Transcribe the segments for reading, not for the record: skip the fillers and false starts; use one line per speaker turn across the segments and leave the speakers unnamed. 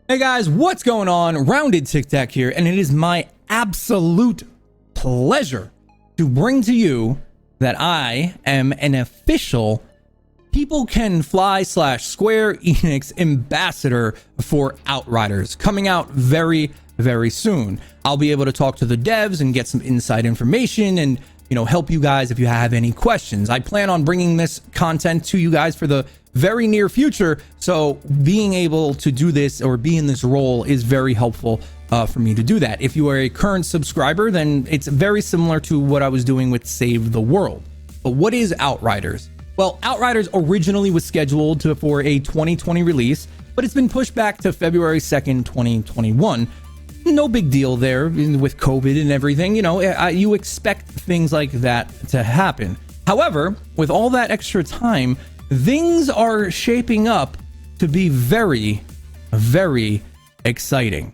Hey guys, what's going on? Roundedtiktak here, and it is my absolute pleasure to bring to you that I am an official People Can Fly / Square Enix ambassador for Outriders, coming out very, very soon. I'll be able to talk to the devs and get some inside information and, help you guys if you have any questions. I plan on bringing this content to you guys for the very near future, so being able to do this or be in this role is very helpful for me to do that. If you are a current subscriber, then it's very similar to what I was doing with Save the World. But what is Outriders? Well, Outriders originally was scheduled for a 2020 release, but it's been pushed back to February 2nd, 2021. No big deal there with COVID and everything. You expect things like that to happen. However, with all that extra time, things are shaping up to be very, very exciting.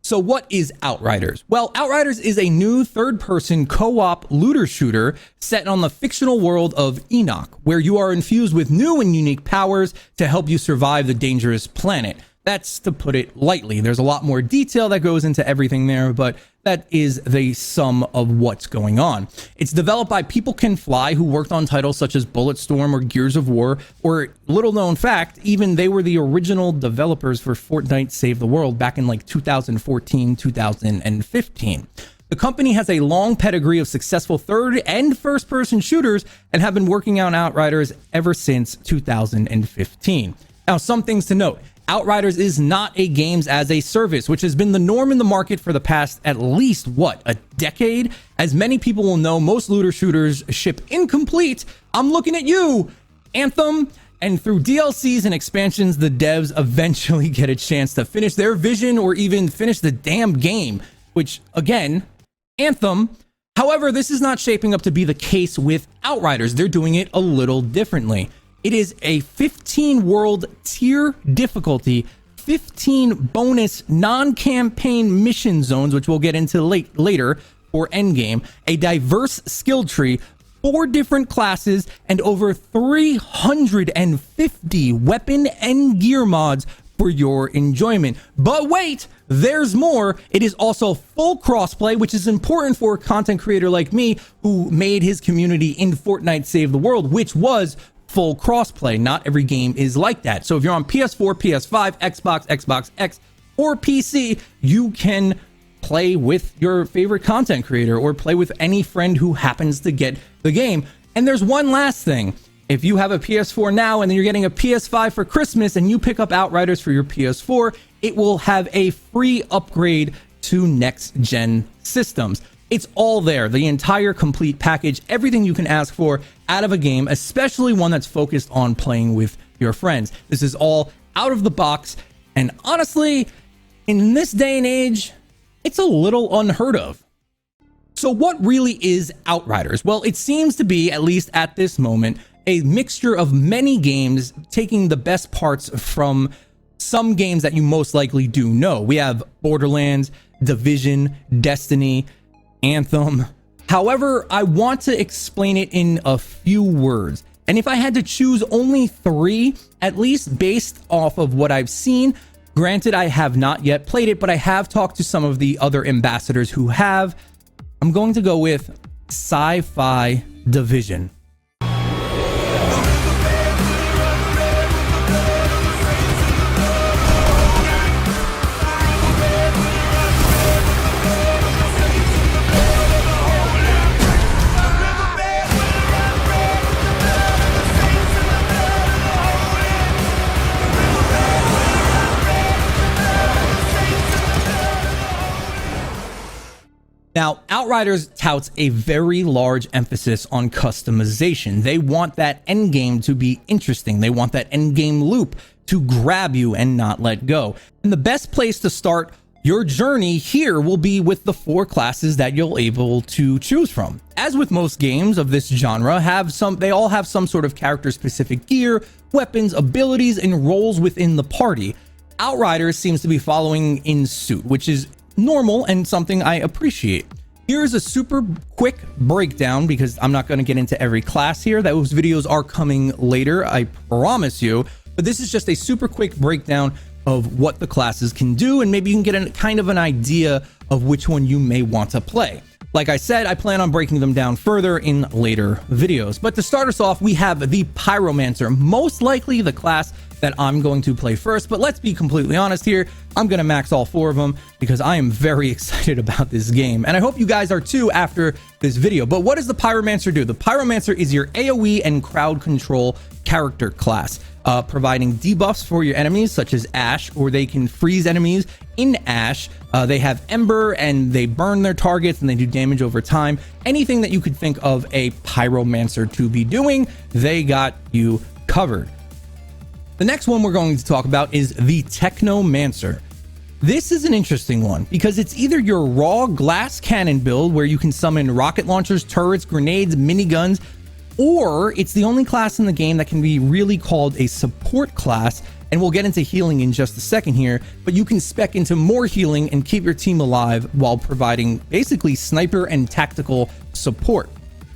So what is Outriders? Well, Outriders is a new third-person co-op looter shooter set on the fictional world of Enoch, where you are infused with new and unique powers to help you survive the dangerous planet. That's to put it lightly. There's a lot more detail that goes into everything there, but that is the sum of what's going on. It's developed by People Can Fly, who worked on titles such as Bulletstorm or Gears of War, or little known fact, even they were the original developers for Fortnite Save the World back in 2014, 2015. The company has a long pedigree of successful third and first person shooters and have been working on Outriders ever since 2015. Now, some things to note. Outriders is not a games as a service, which has been the norm in the market for the past at least, a decade? As many people will know, most looter shooters ship incomplete. I'm looking at you, Anthem. And through DLCs and expansions, the devs eventually get a chance to finish their vision or even finish the damn game, which, again, Anthem. However, this is not shaping up to be the case with Outriders. They're doing it a little differently. It is a 15 world tier difficulty, 15 bonus non-campaign mission zones, which we'll get into later for Endgame, a diverse skill tree, 4 different classes, and over 350 weapon and gear mods for your enjoyment. But wait, there's more. It is also full crossplay, which is important for a content creator like me who made his community in Fortnite Save the World, which was full crossplay. Not every game is like that. So if you're on PS4, PS5, Xbox, Xbox X, or PC, you can play with your favorite content creator or play with any friend who happens to get the game. And there's one last thing. If you have a PS4 now and then you're getting a PS5 for Christmas and you pick up Outriders for your PS4, it will have a free upgrade to next gen systems. It's all there, the entire complete package, everything you can ask for out of a game, especially one that's focused on playing with your friends. This is all out of the box, and honestly, in this day and age, it's a little unheard of. So what really is Outriders? Well, it seems to be, at least at this moment, a mixture of many games taking the best parts from some games that you most likely do know. We have Borderlands, Division, Destiny, Anthem. However, I want to explain it in a few words. And if I had to choose only 3, at least based off of what I've seen, granted, I have not yet played it, but I have talked to some of the other ambassadors who have, I'm going to go with Sci-Fi Division. Now, Outriders touts a very large emphasis on customization. They want that endgame to be interesting. They want that endgame loop to grab you and not let go. And the best place to start your journey here will be with the 4 classes that you'll able to choose from. As with most games of this genre, they all have some sort of character-specific gear, weapons, abilities, and roles within the party. Outriders seems to be following in suit, which is normal and something I appreciate. Here's a super quick breakdown because I'm not going to get into every class here. Those videos are coming later, I promise you. But this is just a super quick breakdown of what the classes can do, and maybe you can get a kind of an idea of which one you may want to play. Like I said, I plan on breaking them down further in later videos. But to start us off, we have the Pyromancer, most likely the class that I'm going to play first. But let's be completely honest here, I'm going to max all 4 of them because I am very excited about this game. And I hope you guys are too after this video. But what does the Pyromancer do? The Pyromancer is your AoE and crowd control character class, providing debuffs for your enemies such as Ash, or they can freeze enemies in Ash. They have Ember and they burn their targets and they do damage over time. Anything that you could think of a Pyromancer to be doing, they got you covered. The next one we're going to talk about is the Technomancer. This is an interesting one because it's either your raw glass cannon build where you can summon rocket launchers, turrets, grenades, miniguns, or it's the only class in the game that can be really called a support class. And we'll get into healing in just a second here, but you can spec into more healing and keep your team alive while providing basically sniper and tactical support.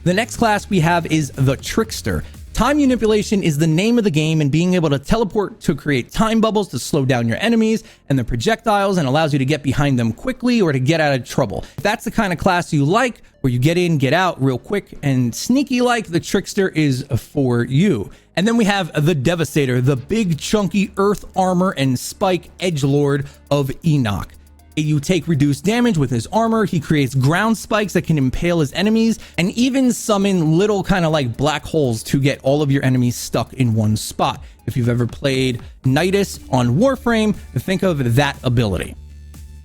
The next class we have is the Trickster. Time manipulation is the name of the game, and being able to teleport to create time bubbles to slow down your enemies and their projectiles, and allows you to get behind them quickly or to get out of trouble. If that's the kind of class you like, where you get in, get out real quick and sneaky like, the Trickster is for you. And then we have the Devastator, the big chunky earth armor and spike edgelord of Enoch. You take reduced damage with his armor. He creates ground spikes that can impale his enemies and even summon little kind of like black holes to get all of your enemies stuck in one spot. If you've ever played Nidus on Warframe, think of that ability.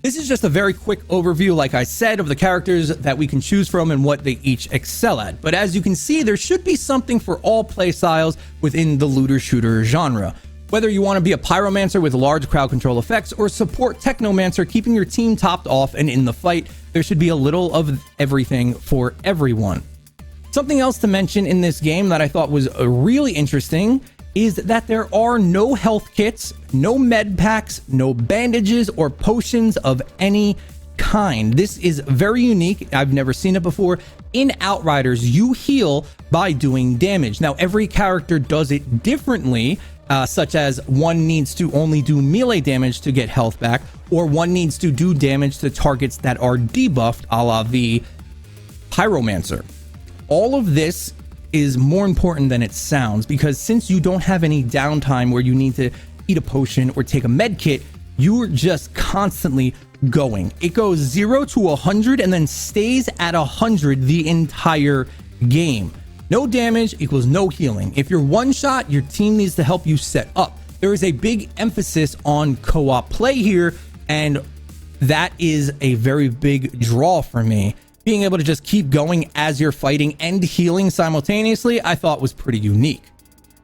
This is just a very quick overview, like I said, of the characters that we can choose from and what they each excel at. But as you can see, there should be something for all playstyles within the looter shooter genre. Whether you want to be a Pyromancer with large crowd control effects or support Technomancer, keeping your team topped off and in the fight, there should be a little of everything for everyone. Something else to mention in this game that I thought was really interesting is that there are no health kits, no med packs, no bandages or potions of any kind. This is very unique. I've never seen it before. In Outriders, you heal by doing damage. Now, every character does it differently. Such as one needs to only do melee damage to get health back, or one needs to do damage to targets that are debuffed, a la the Pyromancer. All of this is more important than it sounds, because since you don't have any downtime where you need to eat a potion or take a med kit, you're just constantly going. It goes 0 to 100 and then stays at 100 the entire game. No damage equals no healing. If you're one shot, your team needs to help you set up. There is a big emphasis on co-op play here, and that is a very big draw for me. Being able to just keep going as you're fighting and healing simultaneously, I thought was pretty unique.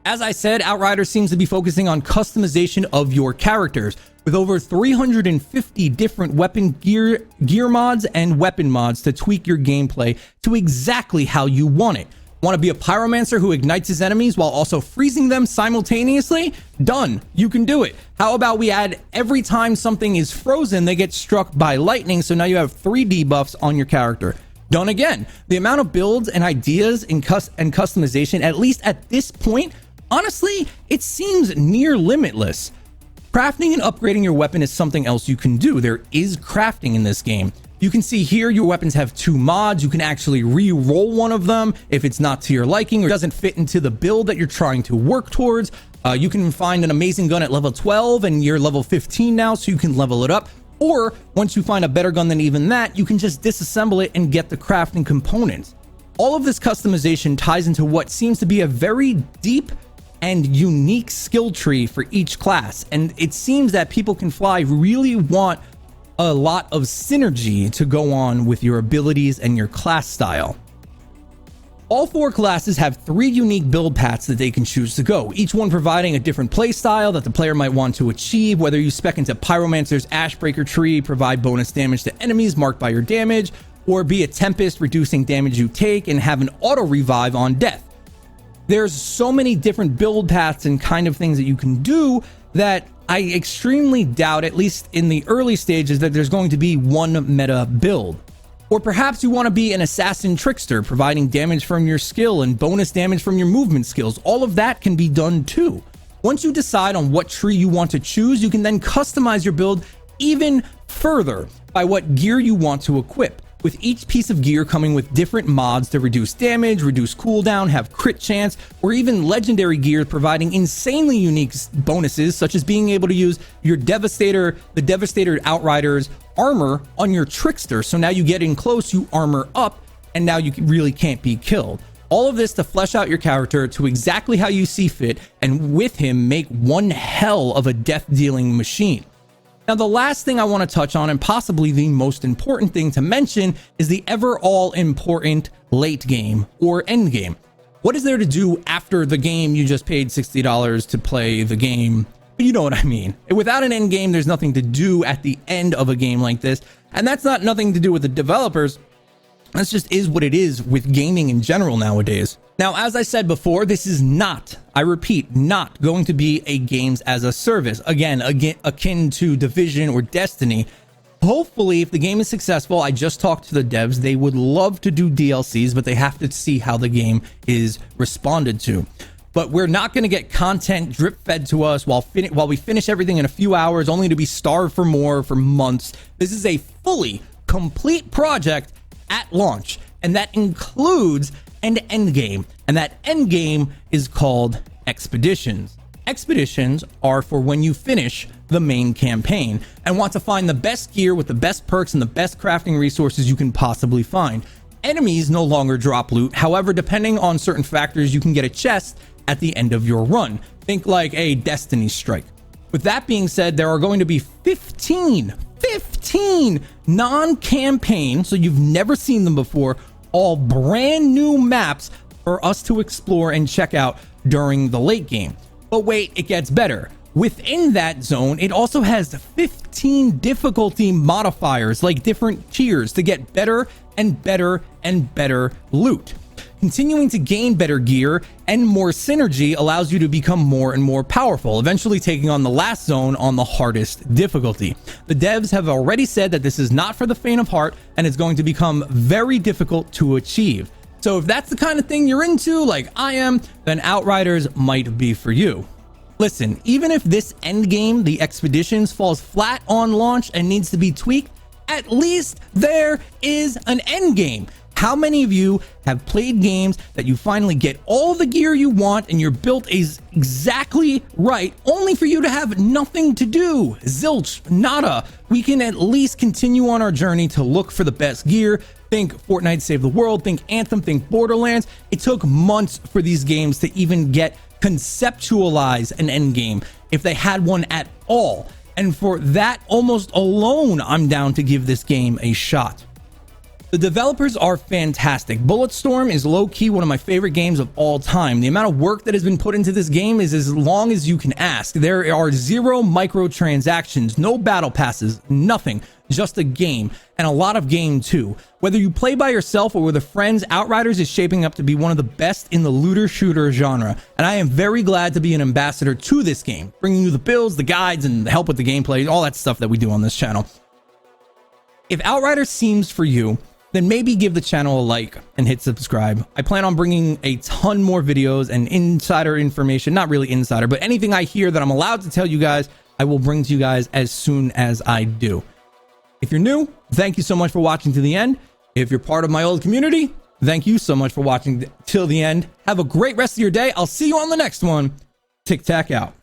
As I said, Outriders seems to be focusing on customization of your characters, with over 350 different weapon gear mods and weapon mods to tweak your gameplay to exactly how you want it. Want to be a Pyromancer who ignites his enemies while also freezing them simultaneously? Done. You can do it. How about we add every time something is frozen, they get struck by lightning, so now you have 3 debuffs on your character. Done again. The amount of builds and ideas and customization, at least at this point, honestly, it seems near limitless. Crafting and upgrading your weapon is something else you can do. There is crafting in this game. You can see here your weapons have 2 mods. You can actually re-roll one of them if it's not to your liking or doesn't fit into the build that you're trying to work towards. You can find an amazing gun at level 12 and you're level 15 now, so you can level it up. Or once you find a better gun than even that, you can just disassemble it and get the crafting components. All of this customization ties into what seems to be a very deep and unique skill tree for each class. And it seems that People Can Fly really want a lot of synergy to go on with your abilities and your class style. All 4 classes have 3 unique build paths that they can choose to go, each one providing a different play style that the player might want to achieve. Whether you spec into Pyromancer's Ashbreaker tree, provide bonus damage to enemies marked by your damage, or be a Tempest, reducing damage you take and have an auto revive on death. There's so many different build paths and kind of things that you can do that I extremely doubt, at least in the early stages, that there's going to be one meta build. Or perhaps you want to be an assassin trickster, providing damage from your skill and bonus damage from your movement skills. All of that can be done too. Once you decide on what tree you want to choose, you can then customize your build even further by what gear you want to equip, with each piece of gear coming with different mods to reduce damage, reduce cooldown, have crit chance, or even legendary gear providing insanely unique bonuses, such as being able to use your the Devastator Outriders armor on your trickster. So now you get in close, you armor up, and now you really can't be killed. All of this to flesh out your character to exactly how you see fit, and with him make one hell of a death-dealing machine. Now, the last thing I want to touch on, and possibly the most important thing to mention, is the ever all-important late game or end game. What is there to do after the game you just paid $60 to play the game? You know what I mean. Without an end game, there's nothing to do at the end of a game like this, and that's not nothing to do with the developers. That's just is what it is with gaming in general nowadays. Now, as I said before, this is not, I repeat, not going to be a games as a service. Again, akin to Division or Destiny. Hopefully, if the game is successful, I just talked to the devs, they would love to do DLCs, but they have to see how the game is responded to. But we're not going to get content drip fed to us while we finish everything in a few hours, only to be starved for more for months. This is a fully complete project at launch, and that includes an end game, and that end game is called Expeditions. Expeditions are for when you finish the main campaign and want to find the best gear with the best perks and the best crafting resources you can possibly find. Enemies no longer drop loot. However, depending on certain factors, you can get a chest at the end of your run. Think like a Destiny strike. With that being said, there are going to be 15 non-campaign, so you've never seen them before, all brand new maps for us to explore and check out during the late game. But wait, it gets better. Within that zone, it also has 15 difficulty modifiers, like different tiers, to get better and better and better loot. Continuing to gain better gear and more synergy allows you to become more and more powerful, eventually taking on the last zone on the hardest difficulty. The devs have already said that this is not for the faint of heart, and it's going to become very difficult to achieve. So if that's the kind of thing you're into, like I am, then Outriders might be for you. Listen, even if this end game, the Expeditions, falls flat on launch and needs to be tweaked, at least there is an end game. How many of you have played games that you finally get all the gear you want and your build is exactly right, only for you to have nothing to do? Zilch, nada. We can at least continue on our journey to look for the best gear. Think Fortnite Save the World, think Anthem, think Borderlands. It took months for these games to even conceptualize an end game, if they had one at all. And for that almost alone, I'm down to give this game a shot. The developers are fantastic. Bulletstorm is low-key one of my favorite games of all time. The amount of work that has been put into this game is as long as you can ask. There are 0 microtransactions, no battle passes, nothing. Just a game, and a lot of game too. Whether you play by yourself or with a friends, Outriders is shaping up to be one of the best in the looter-shooter genre, and I am very glad to be an ambassador to this game, bringing you the builds, the guides, and the help with the gameplay, all that stuff that we do on this channel. If Outriders seems for you, then maybe give the channel a like and hit subscribe. I plan on bringing a ton more videos and insider information, not really insider, but anything I hear that I'm allowed to tell you guys, I will bring to you guys as soon as I do. If you're new, thank you so much for watching to the end. If you're part of my old community, thank you so much for watching till the end. Have a great rest of your day. I'll see you on the next one. TikTak out.